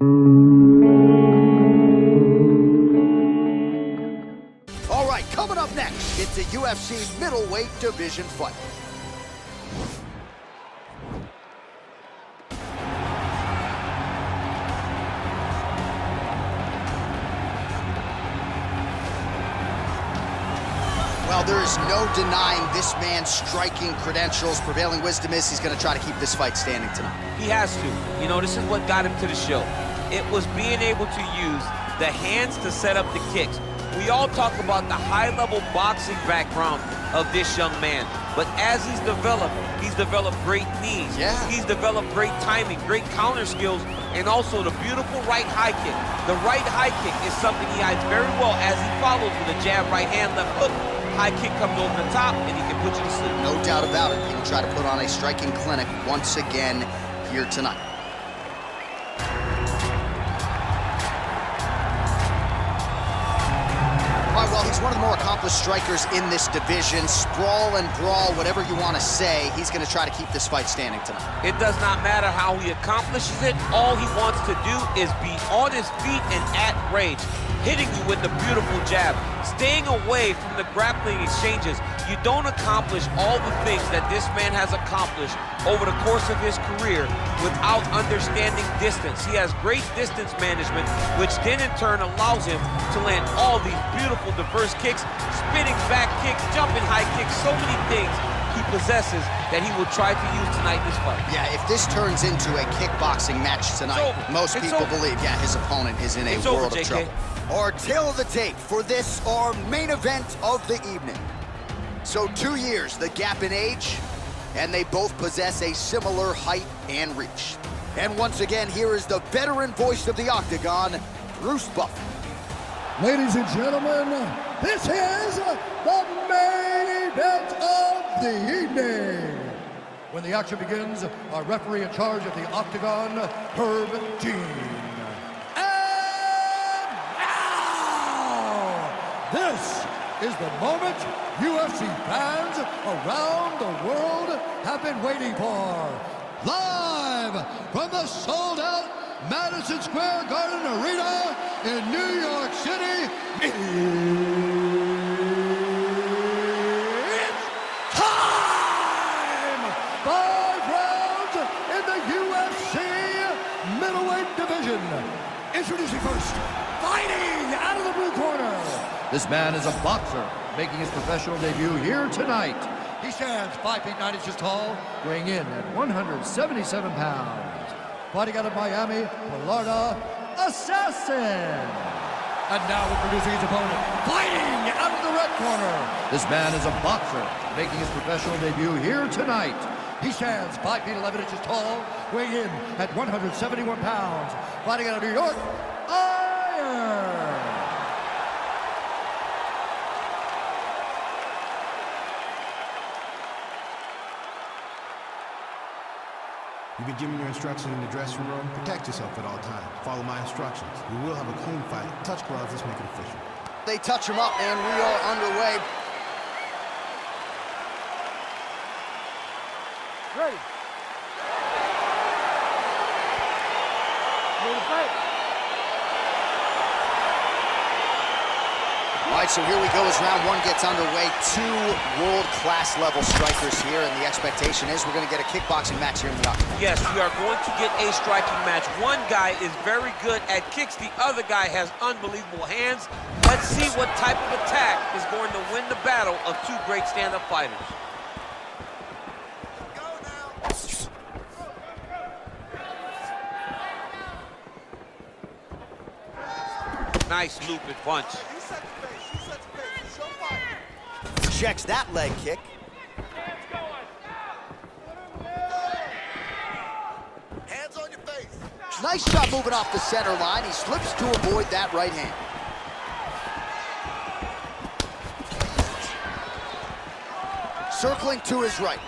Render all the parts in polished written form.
All right, coming up next, it's a UFC middleweight division fight. Well, there is no denying this man's striking credentials. Prevailing wisdom is he's going to try to keep this fight standing tonight. He has to. You know, this is what got him to the show. It was being able to use the hands to set up the kicks. We all talk about the high-level boxing background of this young man, but as he's developed great knees. Yeah. He's developed great timing, great counter skills, and also the beautiful right high kick. The right high kick is something he hides very well as he follows with a jab, right hand, left hook. High kick comes over the top, and he can put you to sleep. No doubt about it. He will try to put on a striking clinic once again here tonight. All right, well, he's one of the more accomplished strikers in this division. Sprawl and brawl, whatever you want to say, he's going to try to keep this fight standing tonight. It does not matter how he accomplishes it. All he wants to do is be on his feet and at range, hitting you with the beautiful jab, staying away from the grappling exchanges. You don't accomplish all the things that this man has accomplished over the course of his career without understanding distance. He has great distance management, which then in turn allows him to land all these beautiful diverse kicks, spinning back kicks, jumping high kicks, so many things he possesses that he will try to use tonight in this fight. Yeah, if this turns into a kickboxing match tonight, most people believe, yeah, his opponent is in a world of trouble. Our tail of the tape for this, our main event of the evening. So 2 years, the gap in age, and they both possess a similar height and reach. And once again, here is the veteran voice of the Octagon, Bruce Buffer. Ladies and gentlemen, this is the main event of the evening. When the action begins, our referee in charge of the Octagon, Herb Dean. And now, this is the moment UFC fans around the world have been waiting for. Live from the sold-out Madison Square Garden Arena in New York City, it's time! 5 rounds in the UFC middleweight division. Introducing first, fighting out of the blue corner. This man is a boxer, making his professional debut here tonight. He stands 5 feet 9 inches tall, weighing in at 177 pounds. Fighting out of Miami, Florida, Assassin. And now introducing his opponent, fighting out of the red corner. This man is a boxer, making his professional debut here tonight. He stands 5 feet 11 inches tall, weighing in at 171 pounds. Fighting out of New York, Iron. You've been given your instructions in the dressing room. Protect yourself at all times. Follow my instructions. We will have a clean fight. Touch gloves, let's make it official. They touch him up, and we are underway. Ready. Ready to fight. All right, so here we go as round one gets underway. 2 world-class level strikers here, and the expectation is we're going to get a kickboxing match here in the Octagon. Yes, we are going to get a striking match. One guy is very good at kicks. The other guy has unbelievable hands. Let's see what type of attack is going to win the battle of 2 great stand-up fighters. Nice looping punch. Checks that leg kick. Hands on your face. Nice shot moving off the center line. He slips to avoid that right hand. Circling to his right.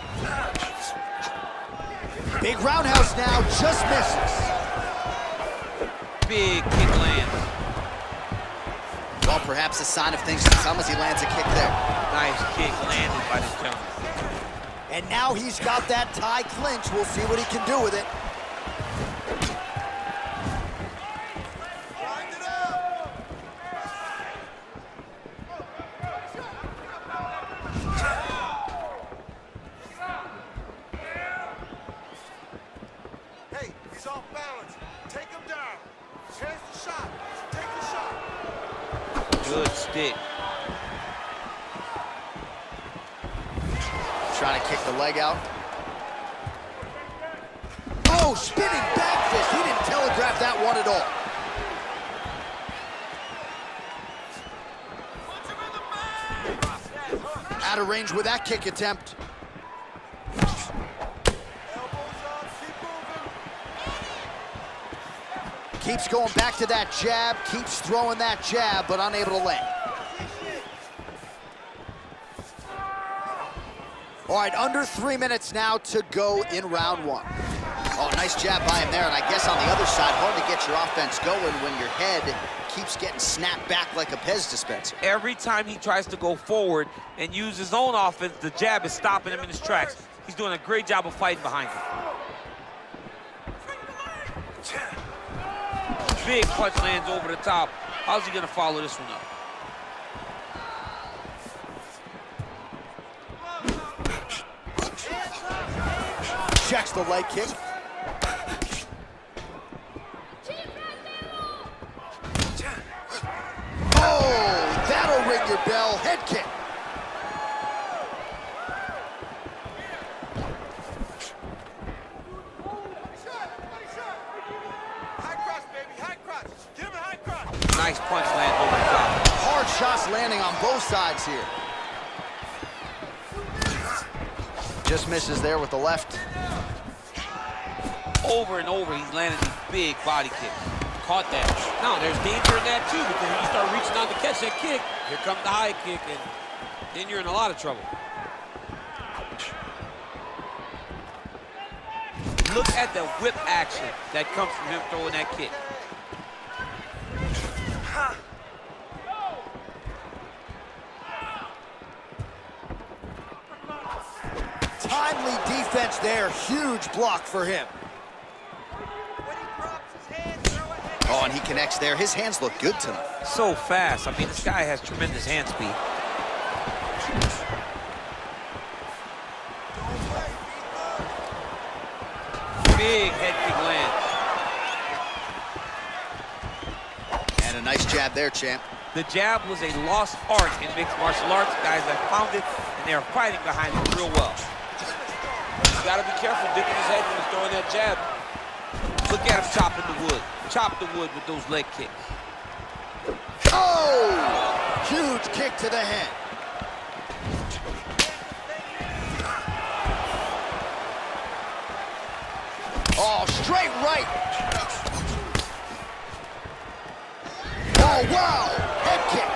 Big roundhouse now, just misses. Big kick lands. Well, perhaps a sign of things to come as he lands a kick there. Nice kick landed by this gentleman. And now he's got that tie clinch. We'll see what he can do with it. He's off balance. Take him down. Here's the shot. Take the shot. Good stick. Trying to kick the leg out. Oh, spinning back fist. He didn't telegraph that one at all. Out of range with that kick attempt. Elbows up. Keep moving. Keeps going back to that jab. Keeps throwing that jab, but unable to land. All right, under 3 minutes now to go in round one. Oh, nice jab by him there, and I guess on the other side, hard to get your offense going when your head keeps getting snapped back like a Pez dispenser. Every time he tries to go forward and use his own offense, the jab is stopping him in his tracks. He's doing a great job of fighting behind him. Big punch lands over the top. How's he gonna follow this one up? Checks the leg kick. Oh, that'll ring your bell. Head kick. High cross, baby. High cross. Give him a high cross. Nice punch lands over the top. Hard shots landing on both sides here. Just misses there with the left. Over and over, he's landing these big body kicks. Caught that. Now, there's danger in that, too, because when you start reaching out to catch that kick, here comes the high kick, and then you're in a lot of trouble. Look at the whip action that comes from him throwing that kick. Timely defense there. Huge block for him. Oh, and he connects there. His hands look good tonight. So fast. I mean, this guy has tremendous hand speed. Big head kick lands. And a nice jab there, champ. The jab was a lost art in mixed martial arts. Guys have found it, and they are fighting behind it real well. You gotta be careful dipping his head when he's throwing that jab. Look at him chopping the wood. Chop the wood with those leg kicks. Oh! Huge kick to the head. Oh, straight right. Oh, wow! Head kick.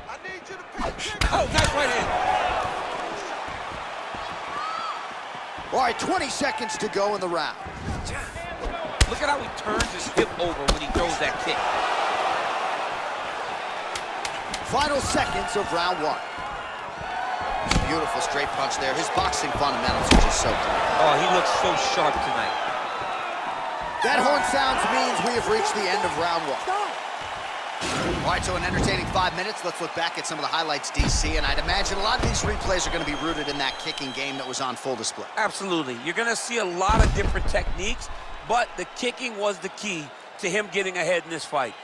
I need you to pay attention. Oh, nice right hand. All right, 20 seconds to go in the round. Look at how he turns his hip over when he throws that kick. Final seconds of round one. Beautiful straight punch there. His boxing fundamentals are just so good. Oh, he looks so sharp tonight. That horn sounds means we have reached the end of round one. All right, so an entertaining 5 minutes. Let's look back at some of the highlights, DC, and I'd imagine a lot of these replays are going to be rooted in that kicking game that was on full display. Absolutely. You're going to see a lot of different techniques, but the kicking was the key to him getting ahead in this fight.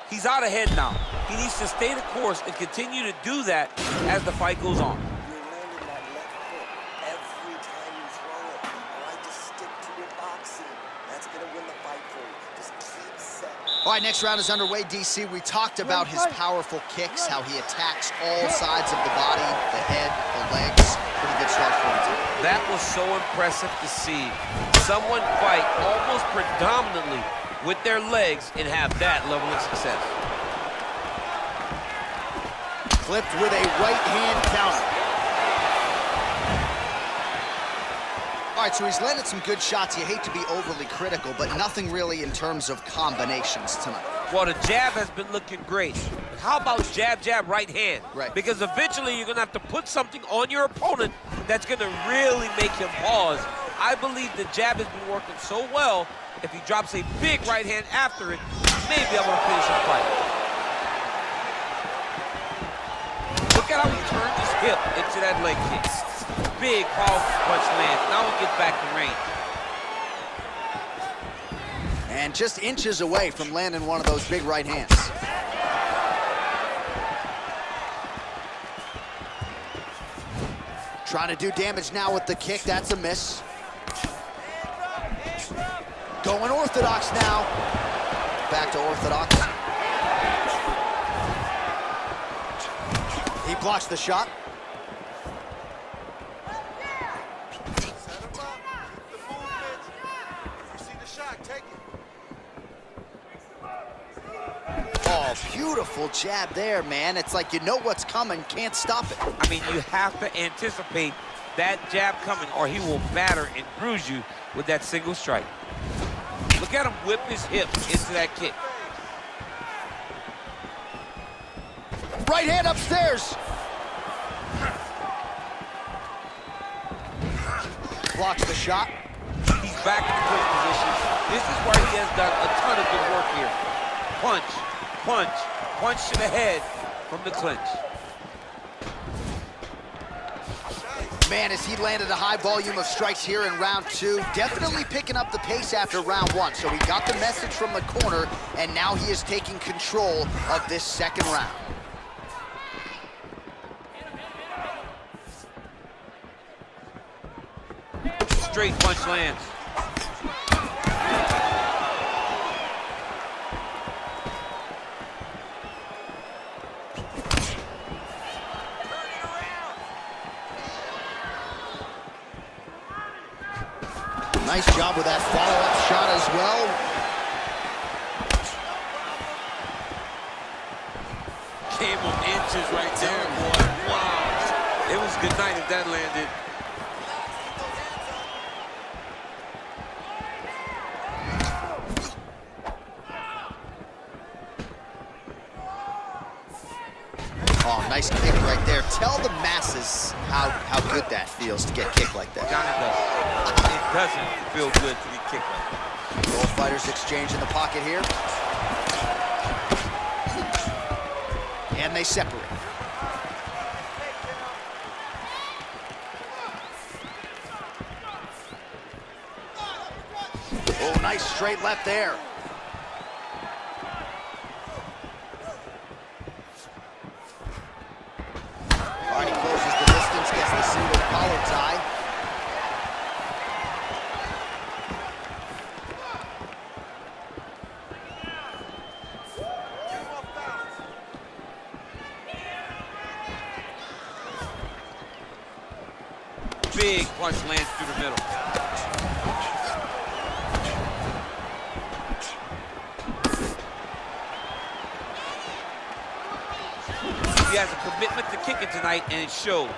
He's out ahead now. He needs to stay the course and continue to do that as the fight goes on. You're landing that left hook every time you throw it. All right, just stick to your boxing. That's going to win the fight for you. Just keep set. All right, next round is underway, DC. We talked about his powerful kicks, how he attacks all sides of the body, the head, the legs. Pretty good start for him, too. That was so impressive to see. Someone fight almost predominantly with their legs and have that level of success. Clipped with a right hand counter. All right, so he's landed some good shots. You hate to be overly critical, but nothing really in terms of combinations tonight. Well, the jab has been looking great. But how about jab, jab, right hand? Right. Because eventually you're going to have to put something on your opponent that's going to really make him pause. I believe the jab has been working so well, if he drops a big right hand after it, he may be able to finish the fight. Look at how he turned his hip into that leg kick. Big, powerful punch lands. Now he gets back to range. And just inches away from landing one of those big right hands. Trying to do damage now with the kick. That's a miss. Going orthodox now. Back to orthodox. He blocks the shot. Oh, beautiful jab there, man. It's like you know what's coming, can't stop it. I mean, you have to anticipate that jab coming or he will batter and bruise you with that single strike. Look at him whip his hip into that kick. Right hand upstairs. Blocks the shot. He's back in the clinch position. This is where he has done a ton of good work here. Punch, punch, punch to the head from the clinch. Man, as he landed a high volume of strikes here in round 2, definitely picking up the pace after round 1. So he got the message from the corner, and now he is taking control of this second round. Straight punch lands. Nice job with that follow-up shot as well. Came on inches right there, boy. Wow. It was good night if that landed. Oh, nice kick right there. Tell the masses how good that feels to get kicked like that. Johnny does. It doesn't feel good to be kicked like that. Both fighters exchange in the pocket here. And they separate. Oh, nice straight left there. All right, he closes the distance, gets the single collar tie. Big punch lands through the middle. He has a commitment to kicking tonight, and it shows.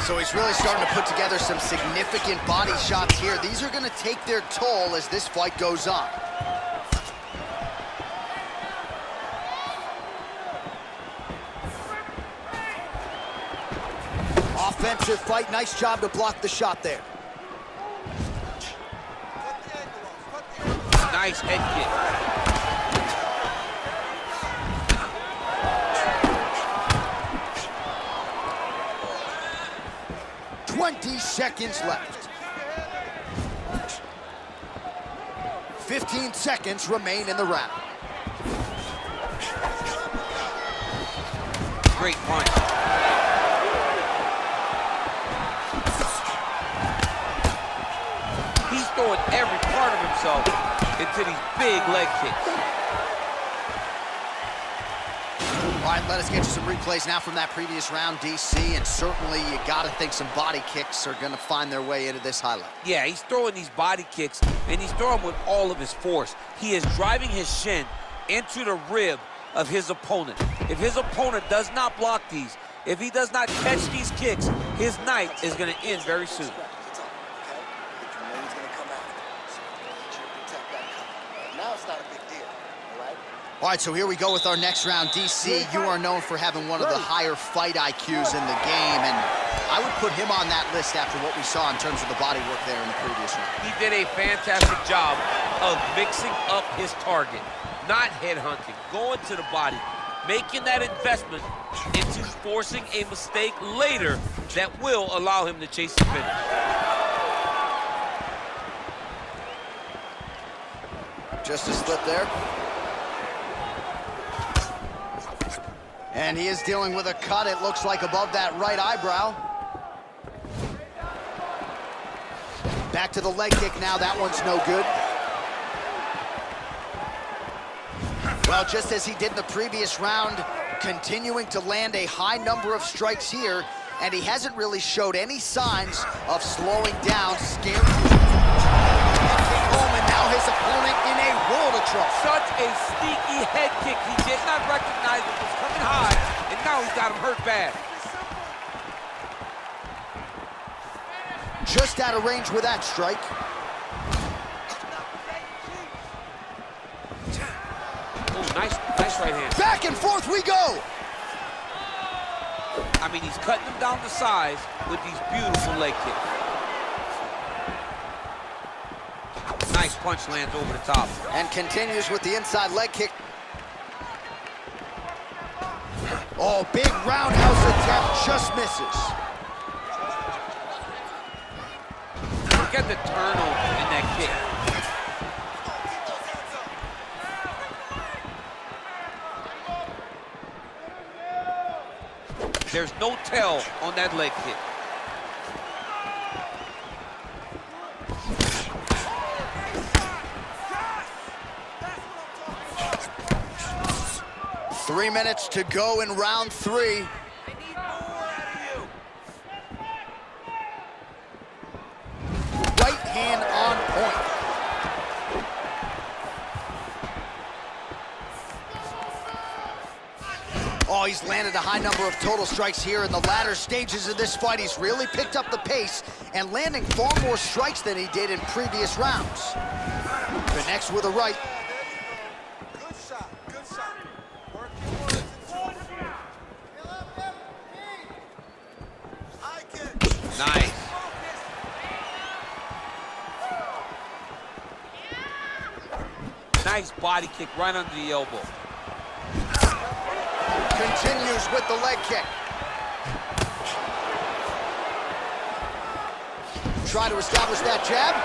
So he's really starting to put together some significant body shots here. These are going to take their toll as this fight goes on. Offensive fight, nice job to block the shot there. Nice head kick. 20 seconds left. 15 seconds remain in the round. Great punch. He's throwing every part of himself into these big leg kicks. All right, let us get you some replays now from that previous round, DC, and certainly you got to think some body kicks are going to find their way into this highlight. Yeah, he's throwing these body kicks, and he's throwing with all of his force. He is driving his shin into the rib of his opponent. If his opponent does not block these, if he does not catch these kicks, his night is going to end very soon. All right, so here we go with our next round. DC, you are known for having one of the higher fight IQs in the game, and I would put him on that list after what we saw in terms of the body work there in the previous round. He did a fantastic job of mixing up his target. not headhunting, going to the body, making that investment into forcing a mistake later that will allow him to chase the finish. Just a slip there. And he is dealing with a cut, it looks like, above that right eyebrow. Back to the leg kick now, that one's no good. Well, just as he did in the previous round, continuing to land a high number of strikes here, and he hasn't really showed any signs of slowing down, scaring home, and now his opponent in a world of trouble. Such a sneaky head kick. He did not recognize it was coming high, and now he's got him hurt bad. Just out of range with that strike. Oh, nice right hand. Back and forth we go. I mean, he's cutting him down to size with these beautiful leg kicks. Nice punch lands over the top. And continues with the inside leg kick. Oh, big roundhouse attempt, just misses. Look at the turnover in that kick. There's no tell on that leg kick. Three minutes to go in round three. Right hand on point. Oh, he's landed a high number of total strikes here in the latter stages of this fight. He's really picked up the pace and landing far more strikes than he did in previous rounds. Connects with a right. Good shot, good shot. Nice. Nice body kick right under the elbow. Continues with the leg kick. Try to establish that jab.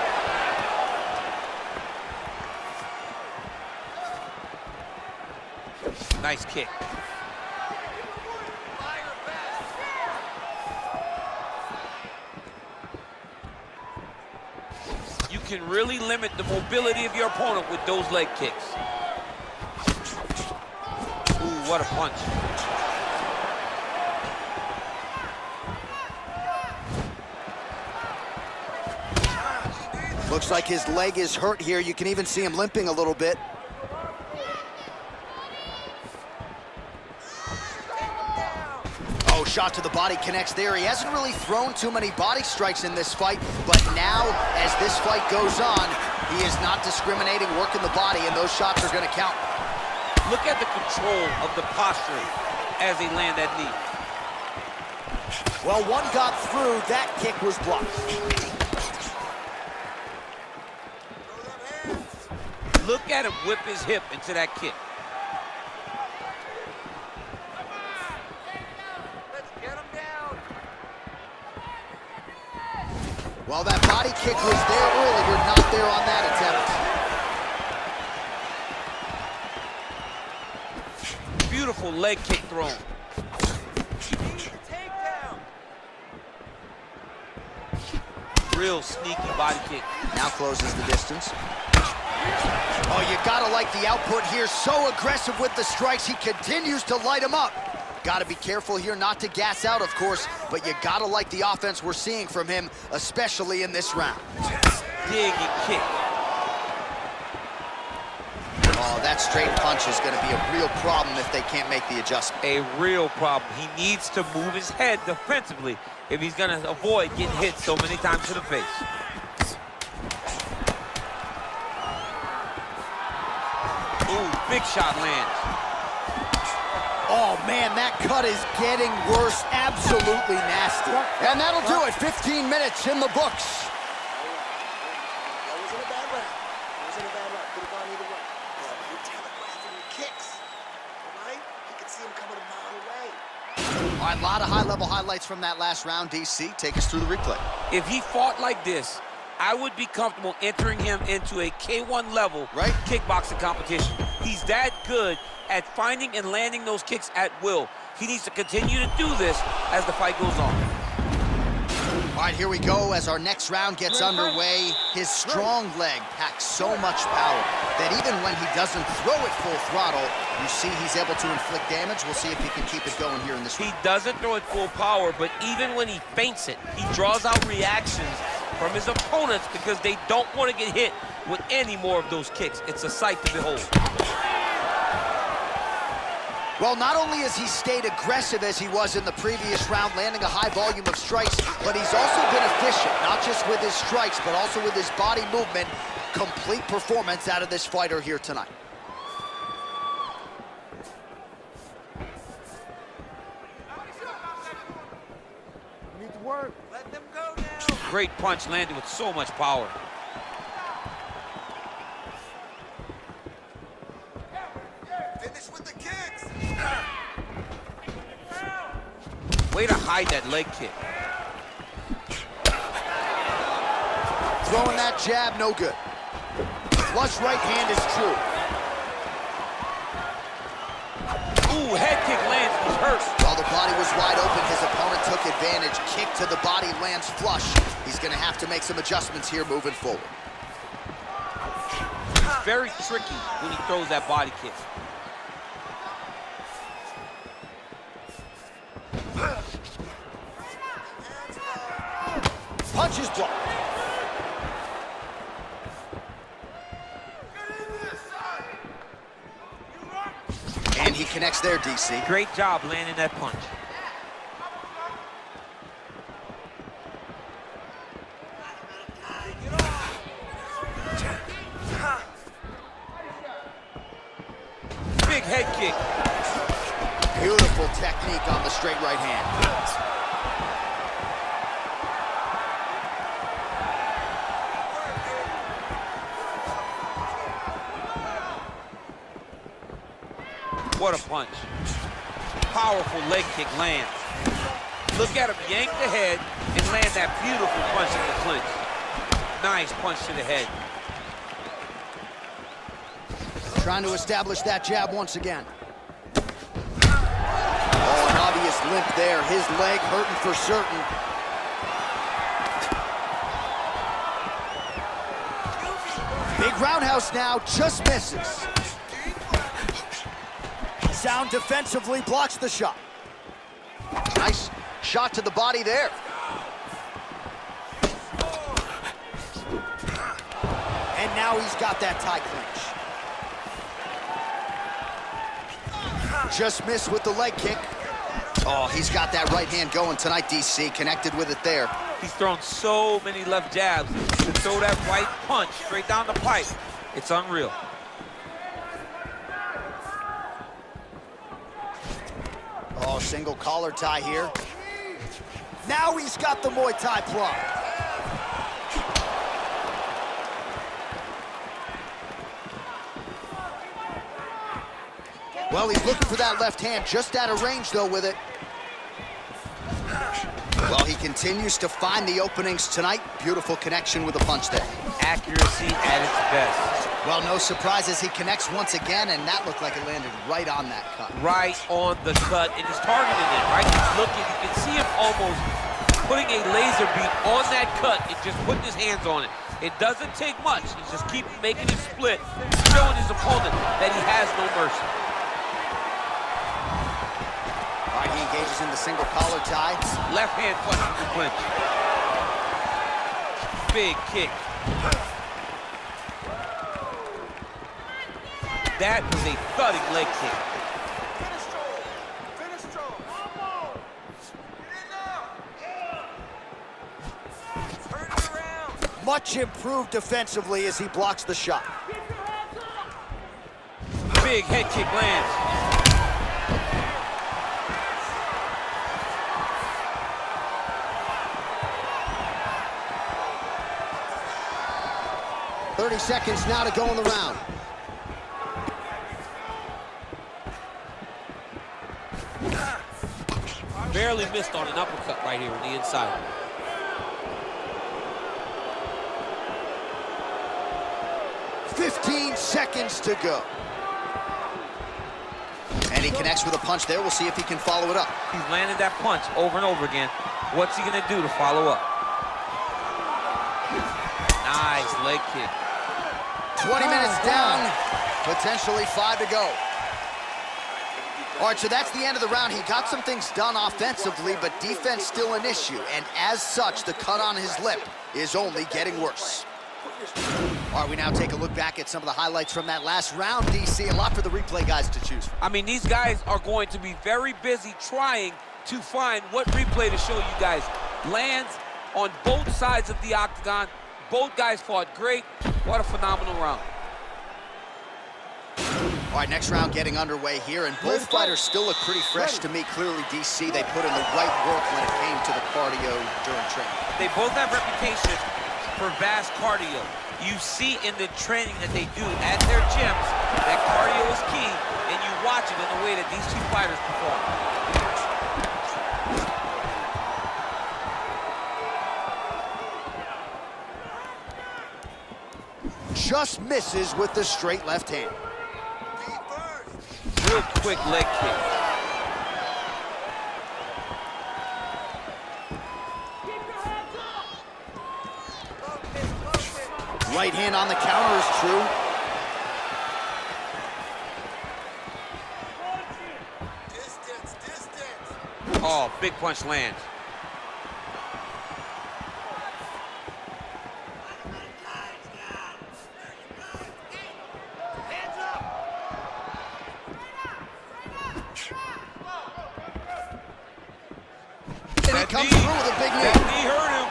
Nice kick. You can really limit the mobility of your opponent with those leg kicks. Ooh, what a punch. Looks like his leg is hurt here. You can even see him limping a little bit. Oh, shot to the body connects there. He hasn't really thrown too many body strikes in this fight, but now, as this fight goes on, he is not discriminating, working the body, and those shots are gonna count. Look at the control of the posturing as they land that knee. Well, one got through. That kick was blocked. Look at him whip his hip into that kick. Let's get him down. Well, that body kick was there earlier, not there on that attempt. Beautiful leg kick thrown. Real sneaky body kick. Now closes the distance. Oh, you gotta like the output here. So aggressive with the strikes. He continues to light him up. Gotta be careful here not to gas out, of course, but you gotta like the offense we're seeing from him, especially in this round. Dig and kick. Oh, that straight punch is gonna be a real problem if they can't make the adjustment. A real problem. He needs to move his head defensively if he's gonna avoid getting hit so many times to the face. Ooh, big shot lands. Oh, man, that cut is getting worse. Absolutely nasty. And that'll do it. 15 minutes in the books. That wasn't a bad round. It wasn't a bad round. Could have gone either way. Yeah, good telegraph. All right, a lot of high-level highlights from that last round, DC. Take us through the replay. If he fought like this, I would be comfortable entering him into a K1 level kickboxing competition. He's that good at finding and landing those kicks at will. He needs to continue to do this as the fight goes on. All right, here we go as our next round gets underway. His strong leg packs so much power that even when he doesn't throw it full throttle, you see he's able to inflict damage. We'll see if he can keep it going here in this round. He doesn't throw it full power, but even when he feints it, he draws out reactions from his opponents because they don't want to get hit with any more of those kicks. It's a sight to behold. Well, not only has he stayed aggressive as he was in the previous round, landing a high volume of strikes, but he's also been efficient, not just with his strikes, but also with his body movement. Complete performance out of this fighter here tonight. Need to work. Let them go now. Great punch landed with so much power. Finish with the kicks. Way to hide that leg kick. Throwing that jab, no good. Flush right hand is true. Ooh, head kick lands, he's hurt. While the body was wide open, his opponent took advantage. Kick to the body lands flush. He's gonna have to make some adjustments here moving forward. He's very tricky when he throws that body kick. Punch is blocked. And he connects there, DC. Great job landing that punch. Big head kick. Beautiful technique on the straight right hand. What a punch. Powerful leg kick lands. Look at him yank the head and land that beautiful punch in the clinch. Nice punch to the head. Trying to establish that jab once again. Oh, an obvious limp there. His leg hurting for certain. Big roundhouse now, just misses. Sound defensively blocks the shot. Nice shot to the body there. And now he's got that tie clinch. Just missed with the leg kick. Oh, he's got that right hand going tonight, DC. Connected with it there. He's thrown so many left jabs to throw that right punch straight down the pipe. It's unreal. Oh, single collar tie here. Now he's got the Muay Thai plug. Well, he's looking for that left hand, just out of range, though, with it. Well, he continues to find the openings tonight. Beautiful connection with the punch there. Accuracy at its best. Well, no surprises. He connects once again, and that looked like it landed right on that cut. Right on the cut, and he's targeting it, right? He's looking, you can see him almost putting a laser beam on that cut and just putting his hands on it. It doesn't take much. He's just keep making it split, showing his opponent that he has no mercy. All right, he engages in the single collar tie. Left hand punch in the clinch. Big kick. That was a thudding leg kick. Finish strong. Finish strong. Get in now. Turn it around. Much improved defensively as he blocks the shot. Big head kick lands. .30 seconds now to go in the round. Barely missed on an uppercut right here on the inside. "15 seconds to go." And he connects with a punch there. We'll see if he can follow it up. He's landed that punch over and over again. What's he gonna do to follow up? Nice leg kick. 20 minutes down, potentially 5 to go. All right, so that's the end of the round. He got some things done offensively, but defense still an issue. And as such, the cut on his lip is only getting worse. All right, we now take a look back at some of the highlights from that last round, DC. A lot for the replay guys to choose from. I mean, these guys are going to be very busy trying to find what replay to show you guys. Lands on both sides of the octagon. Both guys fought great. What a phenomenal round. All right, next round getting underway here, and both fighters still look pretty fresh to me. Clearly, DC, they put in the right work when it came to the cardio during training. They both have reputation for vast cardio. You see in the training that they do at their gyms that cardio is key, and you watch it in the way that these two fighters perform. Just misses with the straight left hand. Real quick leg kick. Right hand on the counter is true. Distance. Oh, big punch lands. And he comes through with a big knee. That knee hurt him.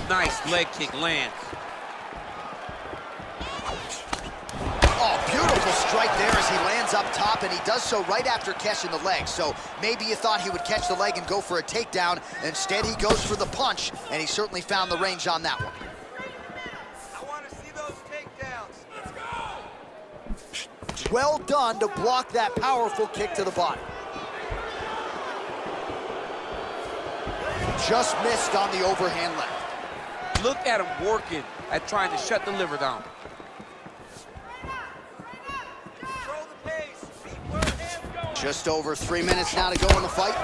Nice leg kick lands. Oh, beautiful strike there as he lands up top, and he does so right after catching the leg. So maybe you thought he would catch the leg and go for a takedown. Instead, he goes for the punch, and he certainly found the range on that one. I want to see those takedowns. Let's go. Well done to block that powerful kick to the body. Just missed on the overhand left. Look at him working at trying to shut the liver down. Control the pace. Beat where hands going. Just over 3 minutes now to go in the fight.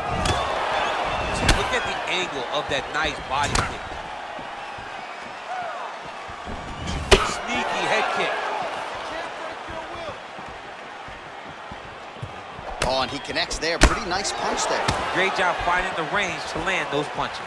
Look at the angle of that nice body kick. Sneaky head kick. Oh, and he connects there. Pretty nice punch there. Great job finding the range to land those punches.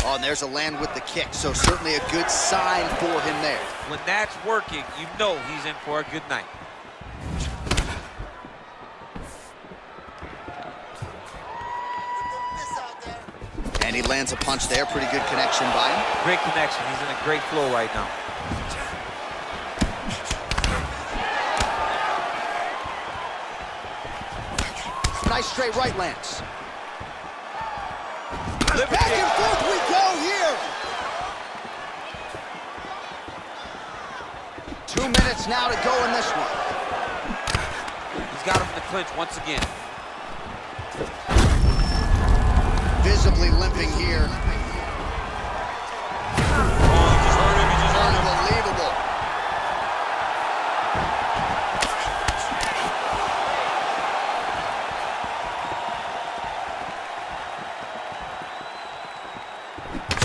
Oh, and there's a land with the kick, so certainly a good sign for him there. When that's working, you know he's in for a good night. This out there. And he lands a punch there. Pretty good connection by him. Great connection. He's in a great flow right now. Nice straight right lands. Liver Back kick. and forth we go here. 2 minutes now to go in this one. He's got him in the clinch once again. Visibly limping here. Oh, he just hurt him. He just hurt him. Unbelievable.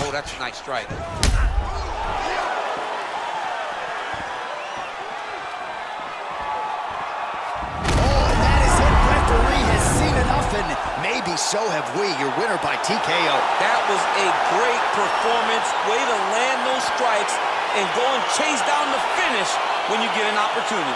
Oh, that's a nice strike. And maybe so have we. Your winner by TKO. That was a great performance. Way to land those strikes and go and chase down the finish when you get an opportunity.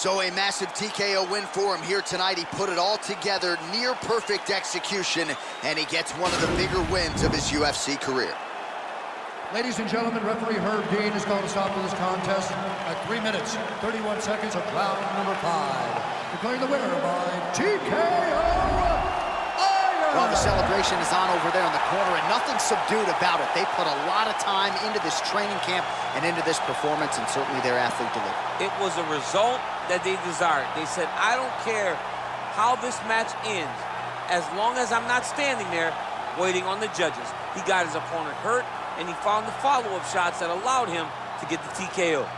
So a massive TKO win for him here tonight. He put it all together, near perfect execution, and he gets one of the bigger wins of his UFC career. Ladies and gentlemen, referee Herb Dean is going to stop this contest at 3 minutes, 31 seconds of round number 5. Declaring the winner by TKO. Well, the celebration is on over there in the corner, and nothing subdued about it. They put a lot of time into this training camp and into this performance, and certainly their athlete delivered. It was a result that they desired. They said, I don't care how this match ends, as long as I'm not standing there waiting on the judges. He got his opponent hurt, and he found the follow-up shots that allowed him to get the TKO.